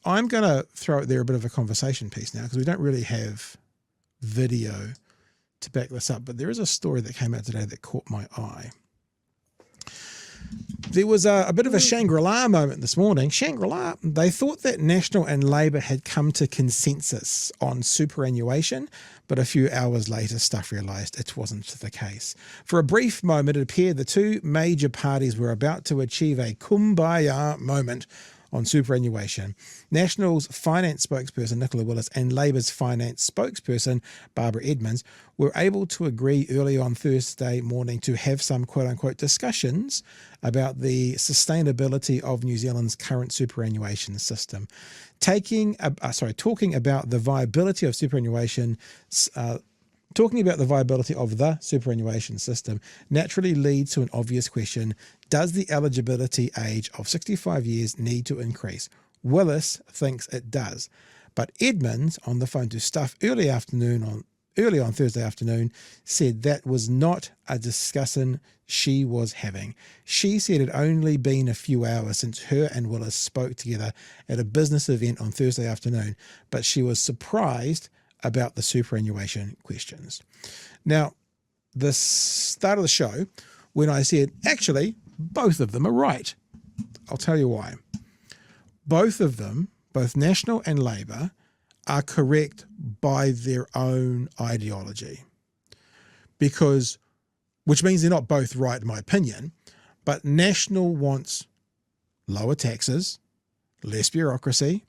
I'm going to throw out there a bit of a conversation piece now because we don't really have video to back this up, but there is a story that came out today that caught my eye. There was a bit of a Shangri-La moment this morning. Shangri-La, they thought that National and Labor had come to consensus on superannuation, but a few hours later, stuff realised it wasn't the case. For a brief moment, it appeared the two major parties were about to achieve a kumbaya moment on superannuation. National's finance spokesperson, Nicola Willis, and Labor's finance spokesperson, Barbara Edmonds, were able to agree early on Thursday morning to have some quote-unquote discussions about the sustainability of New Zealand's current superannuation system. Talking about the viability of superannuation system naturally leads to an obvious question. Does the eligibility age of 65 years need to increase? Willis thinks it does. But Edmonds, on the phone to Stuff early on Thursday afternoon, said that was not a discussion she was having. She said it only been a few hours since her and Willis spoke together at a business event on Thursday afternoon, but she was surprised about the superannuation questions. Now, the start of the show, when I said, actually, both of them are right. I'll tell you why. Both of them, both National and Labor, are correct by their own ideology. Which means they're not both right in my opinion, but National wants lower taxes, less bureaucracy,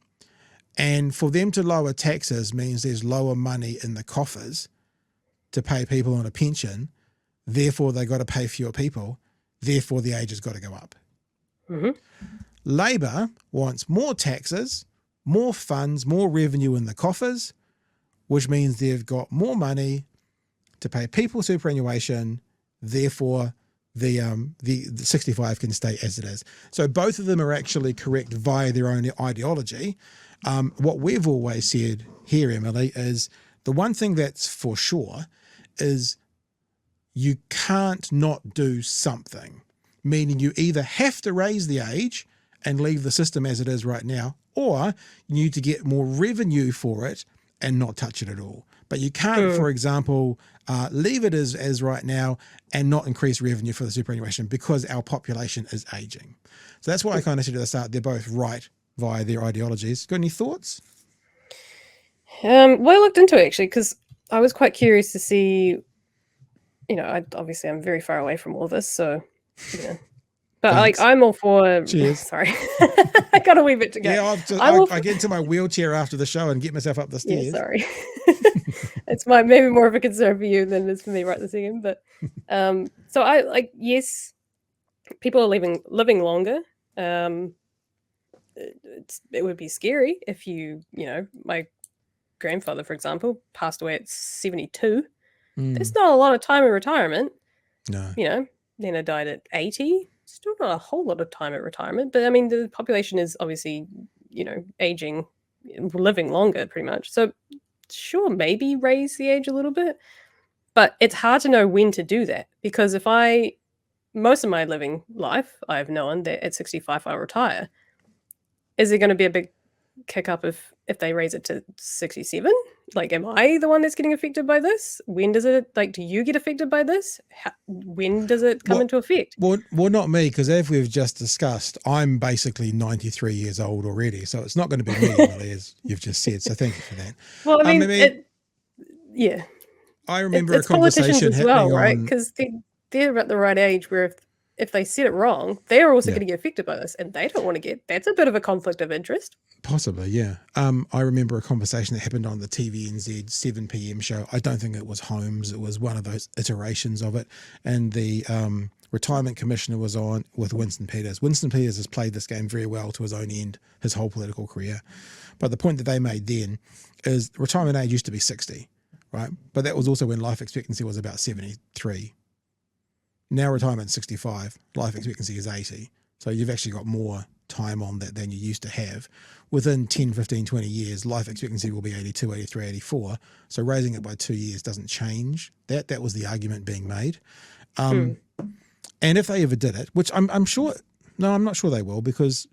and for them to lower taxes means there's lower money in the coffers to pay people on a pension. Therefore, they got to pay fewer people. Therefore, the age has got to go up. Mm-hmm. Labor wants more taxes, more funds, more revenue in the coffers, which means they've got more money to pay people superannuation. Therefore, the 65 can stay as it is. So both of them are actually correct via their own ideology. What we've always said here, Emily, is the one thing that's for sure is you can't not do something, meaning you either have to raise the age and leave the system as it is right now, or you need to get more revenue for it and not touch it at all. But you can't, for example, leave it as right now and not increase revenue for the superannuation because our population is aging. So that's why I kind of said at the start, they're both right via their ideologies. Got any thoughts? Well, I looked into it actually because I was quite curious to see, obviously I'm very far away from all this, so, But Thanks. I'm all for. Cheers. Sorry, I got a wee bit to go. Yeah, I get into my wheelchair after the show and get myself up the stairs. Yeah, sorry. It's maybe more of a concern for you than it is for me right this second. But so I yes, people are living longer. It would be scary if my grandfather, for example, passed away at 72. There's not a lot of time in retirement. No. Nina died at 80. Still not a whole lot of time at retirement, but I mean, the population is obviously, aging, living longer pretty much. So sure, maybe raise the age a little bit, but it's hard to know when to do that because most of my living life, I've known that at 65, I'll retire. Is it going to be a big kick up if they raise it to 67? Like, am I the one that's getting affected by this? When does it, do you get affected by this? When does it come into effect? Well, not me, because as we've just discussed, I'm basically 93 years old already, so it's not going to be me, Emily, as you've just said, so thank you for that. Well, I mean, yeah. I remember it's a conversation politicians as well, right? Because they're at the right age where if they said it wrong, they're also going to get affected by this, and they don't want to that's a bit of a conflict of interest. Possibly, yeah. I remember a conversation that happened on the TVNZ 7 p.m. show. I don't think it was Holmes. It was one of those iterations of it. And the retirement commissioner was on with Winston Peters. Winston Peters has played this game very well to his own end, his whole political career. But the point that they made then is retirement age used to be 60, right? But that was also when life expectancy was about 73. Now retirement 65, life expectancy is 80. So you've actually got more time on that than you used to have. Within 10, 15, 20 years, life expectancy will be 82, 83, 84. So raising it by 2 years doesn't change that. That was the argument being made. And if they ever did it, which I'm sure, no, I'm not sure they will because,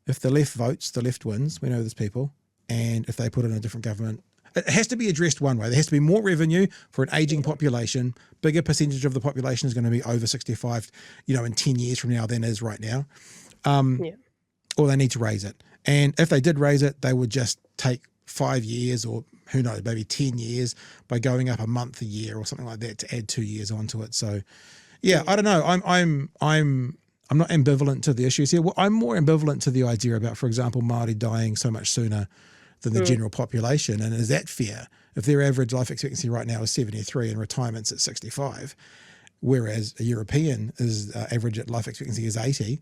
If the left votes, the left wins. We know there's people. And if they put in a different government, it has to be addressed one way. There has to be more revenue for an aging population. Bigger percentage of the population is going to be over 65, in 10 years from now than is right now. Or they need to raise it. And if they did raise it, they would just take 5 years, or who knows, maybe 10 years by going up a month a year or something like that to add 2 years onto it. So I don't know. I'm not ambivalent to the issues here. Well, I'm more ambivalent to the idea about, for example, Māori dying so much sooner than the general population. And is that fair? If their average life expectancy right now is 73 and retirement's at 65, whereas a European is average life expectancy is 80,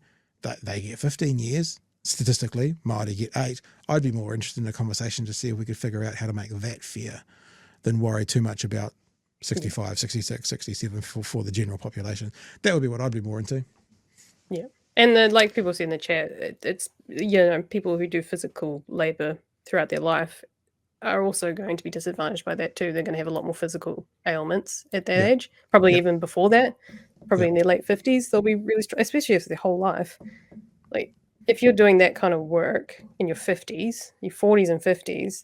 they get 15 years. Statistically, Māori get 8. I'd be more interested in a conversation to see if we could figure out how to make that fair than worry too much about 65, 66, 67 for the general population. That would be what I'd be more into. Yeah. And then, like people see in the chat, it's, people who do physical labor throughout their life are also going to be disadvantaged by that too. They're going to have a lot more physical ailments at that age, probably even before that, probably in their late 50s. They'll be really strong, especially if their whole life. Like, if you're doing that kind of work in your 50s, your 40s and 50s,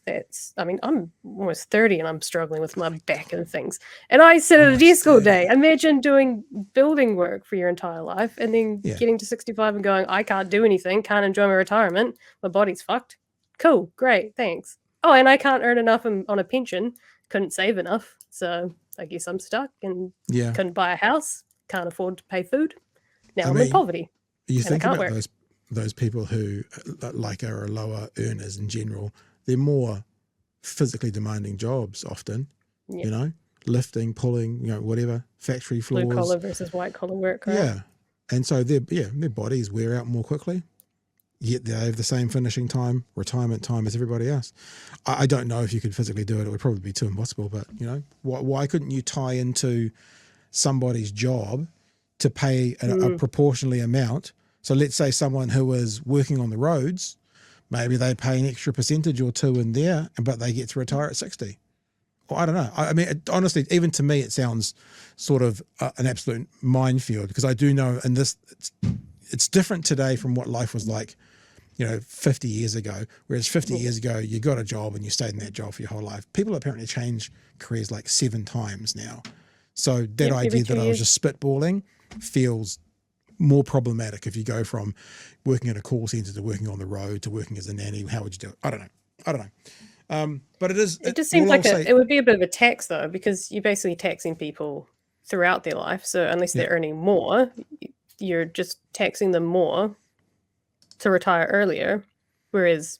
I'm almost 30 and I'm struggling with my back and things. And I sit at a desk all day. Imagine doing building work for your entire life and then getting to 65 and going, I can't do anything, can't enjoy my retirement, my body's fucked. Cool, great, thanks. Oh, and I can't earn enough on a pension, couldn't save enough. So I guess I'm stuck and couldn't buy a house, can't afford to pay food. Now I'm in poverty. You think about those people who are lower earners in general, they're more physically demanding jobs often, lifting, pulling, whatever, factory floors. Blue collar versus white collar work, right? Yeah. And so their bodies wear out more quickly, yet they have the same finishing time, retirement time as everybody else. I don't know if you could physically do it. It would probably be too impossible, but, why couldn't you tie into somebody's job to pay a proportionally amount? So let's say someone who is working on the roads, maybe they pay an extra percentage or two in there, but they get to retire at 60. Well, I don't know. I mean, honestly, even to me, it sounds sort of an absolute minefield, because I do know in this, it's different today from what life was like, 50 years ago, whereas 50 years ago, you got a job and you stayed in that job for your whole life. People apparently change careers like 7 times now. So that idea that I was just spitballing feels more problematic if you go from working at a call center to working on the road to working as a nanny. How would you do it? I don't know. But it is. It just seems like it would be a bit of a tax though, because you're basically taxing people throughout their life. So unless they're earning more, you're just taxing them more to retire earlier. Whereas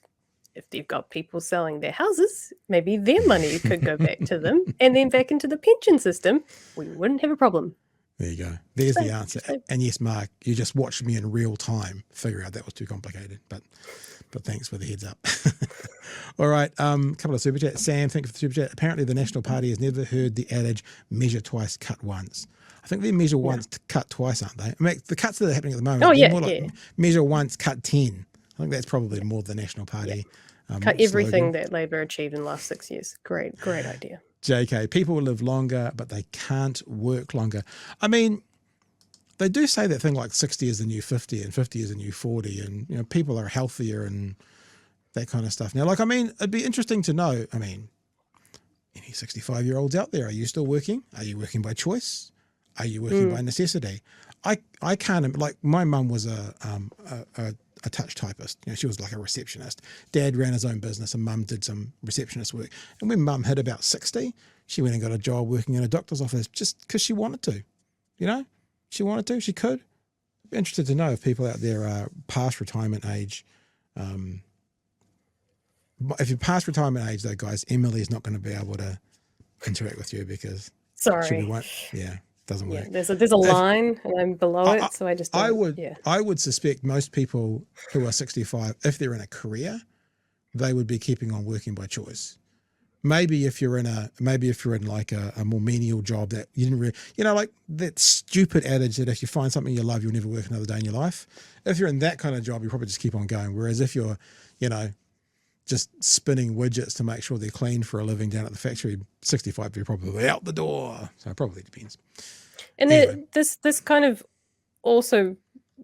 if they've got people selling their houses, maybe their money could go back to them and then back into the pension system. We wouldn't have a problem. There you go. There's the answer. And yes, Mark, you just watched me in real time figure out that was too complicated. But thanks for the heads up. All right. Couple of super chats. Sam, thank you for the super chat. Apparently the National Party has never heard the adage measure twice, cut once. I think they measure once, cut twice, aren't they? I mean, the cuts that are happening at the moment, more like measure once, cut 10. I think that's probably more the National Party. Cut everything that Labor achieved in the last 6 years. Great idea. JK, people live longer, but they can't work longer. I mean, they do say that thing like 60 is the new 50 and 50 is the new 40, and people are healthier and that kind of stuff. Now, it'd be interesting to know, any 65-year-olds out there, are you still working? Are you working by choice? Are you working by necessity? I can't, my mum was a touch typist. She was like a receptionist. Dad ran his own business and mum did some receptionist work. And when mum hit about 60, she went and got a job working in a doctor's office just because she wanted to. She wanted to, she could. Be interested to know if people out there are past retirement age. If you're past retirement age though, guys, Emily is not going to be able to interact with you because sorry. Doesn't work. There's a line and I'm below it, so I just don't, I would suspect most people who are 65, if they're in a career, they would be keeping on working by choice. Maybe if you're in like a more menial job that you didn't really, like that stupid adage that if you find something you love, you'll never work another day in your life. If you're in that kind of job, you probably just keep on going. Whereas if you're, just spinning widgets to make sure they're clean for a living down at the factory, 65, you're probably out the door. So it probably depends. And anyway. This kind of also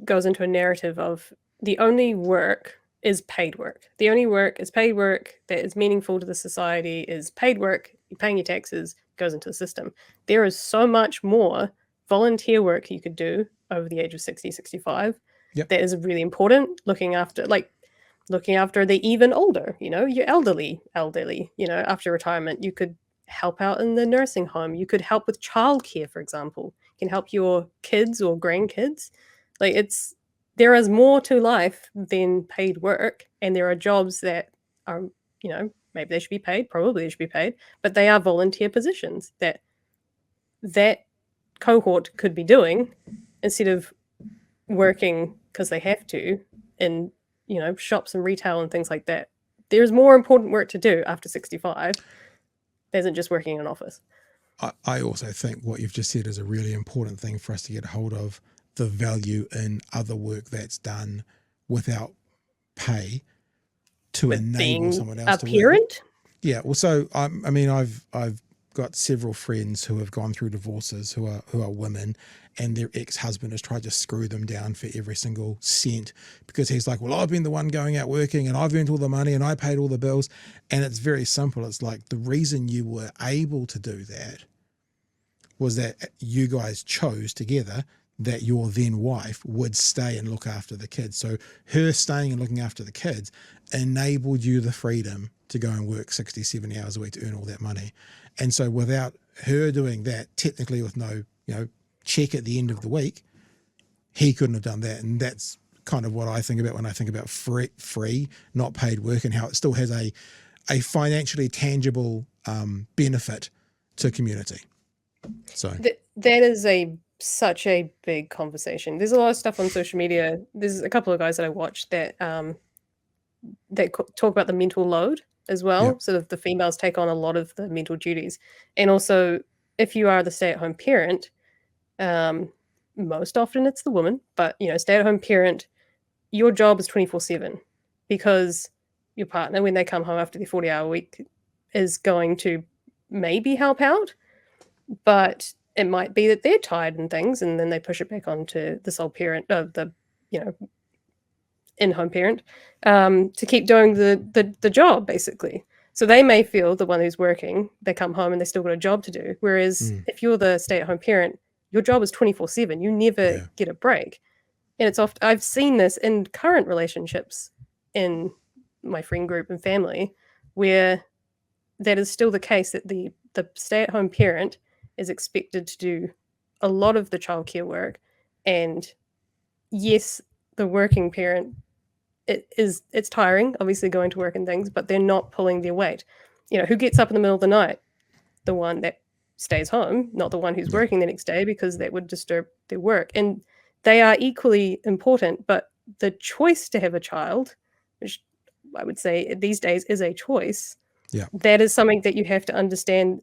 goes into a narrative of the only work is paid work. The only work is paid work that is meaningful to the society is paid work. You're paying your taxes, goes into the system. There is so much more volunteer work you could do over the age of 60, 65 Yep. that is really important. Looking after the even older, your elderly, after retirement, you could help out in the nursing home. You could help with childcare, for example. You can help your kids or grandkids. There is more to life than paid work, and there are jobs that are, maybe they should be paid, probably they should be paid, but they are volunteer positions that cohort could be doing instead of working because they have to in, shops and retail and things like that. There's more important work to do after 65 than isn't just working in an office. I also think what you've just said is a really important thing for us to get a hold of, the value in other work that's done without pay to enable someone else to work. A parent? Yeah. Well, so I mean, I've got several friends who have gone through divorces who are women, and their ex-husband has tried to screw them down for every single cent because he's like, well, I've been the one going out working and I've earned all the money and I paid all the bills. And it's very simple. It's like the reason you were able to do that was that you guys chose together that your then wife would stay and look after the kids. So her staying and looking after the kids enabled you the freedom to go and work 60, 70 hours a week to earn all that money. And so without her doing that, technically with no, check at the end of the week, he couldn't have done that. And that's kind of what I think about when I think about free, not paid work, and how it still has a financially tangible benefit to community. So that is such a big conversation. There's a lot of stuff on social media. There's a couple of guys that I watch that talk about the mental load as well. Yep. Sort of the females take on a lot of the mental duties. And also, if you are the stay-at-home parent, most often it's the woman, but, stay-at-home parent, your job is 24/7 because your partner, when they come home after the 40-hour week, is going to maybe help out, but it might be that they're tired and things, and then they push it back onto the sole parent, the in-home parent, to keep doing the job, basically. So they may feel the one who's working, they come home and they still got a job to do. Whereas if you're the stay-at-home parent, your job is 24/7. You never get a break. And it's often, I've seen this in current relationships in my friend group and family, where that is still the case, that the stay-at-home parent is expected to do a lot of the childcare work. And yes, the working parent, it's tiring, obviously, going to work and things, but they're not pulling their weight. Who gets up in the middle of the night? The one that stays home, not the one who's working the next day, because that would disturb their work. And they are equally important, but the choice to have a child, which I would say these days is a choice, that is something that you have to understand,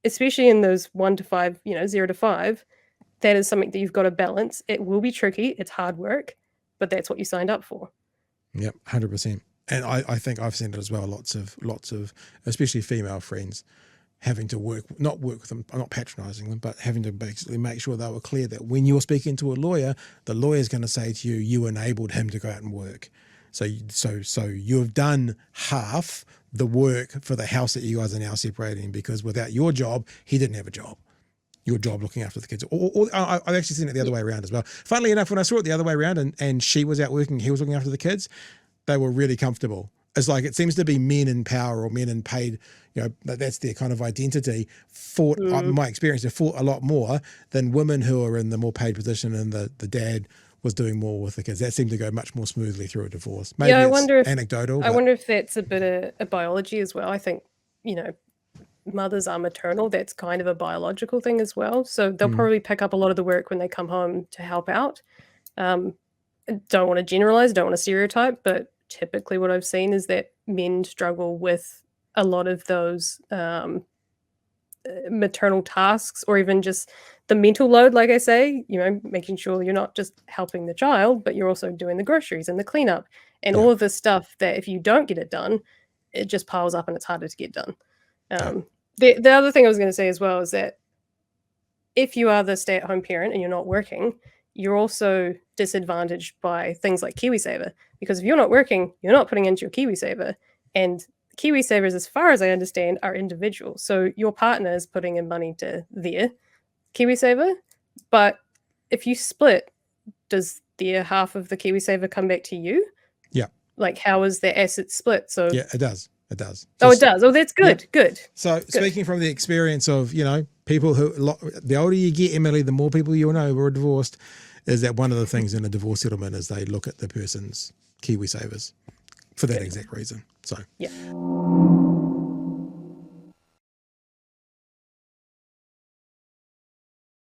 especially in those 1 to 5, 0 to 5. That is something that you've got to balance. It will be tricky. It's hard work, but that's what you signed up for. Yep, 100%. And I think I've seen it as well. Lots of, especially female friends, having to not work with them, not patronizing them, but having to basically make sure they were clear that when you're speaking to a lawyer, the lawyer's going to say to you, you enabled him to go out and work. So you've done half the work for the house that you guys are now separating, because without your job, he didn't have a job. Your job looking after the kids. Or I've actually seen it the other way around as well. Funnily enough, when I saw it the other way around and she was out working, he was looking after the kids, they were really comfortable. It's like, it seems to be men in power or men in paid, that's their kind of identity, fought, my experience, they fought a lot more than women who are in the more paid position, and the dad was doing more with the kids. That seemed to go much more smoothly through a divorce. Maybe I it's wonder anecdotal. I wonder if that's a bit of biology as well. I think, mothers are maternal. That's kind of a biological thing as well. So they'll probably pick up a lot of the work when they come home to help out. Don't want to generalize, don't want to stereotype, but typically what I've seen is that men struggle with a lot of those maternal tasks, or even just the mental load, like I say, making sure you're not just helping the child, but you're also doing the groceries and the cleanup and all of this stuff that if you don't get it done, it just piles up and it's harder to get done. The other thing I was going to say as well is that if you are the stay-at-home parent and you're not working, you're also disadvantaged by things like KiwiSaver. Because if you're not working, you're not putting into your KiwiSaver. And KiwiSavers, as far as I understand, are individual. So your partner is putting in money to their KiwiSaver, but if you split, does their half of the KiwiSaver come back to you? Yeah. Like, how is their asset split? So Yeah, it does. It does. Oh, it does. Oh, that's good. Yeah. Good. So speaking from the experience of, people who, the older you get, Emily, the more people you'll know who are divorced, is that one of the things in a divorce settlement is they look at the person's KiwiSavers for that exact reason. So yeah.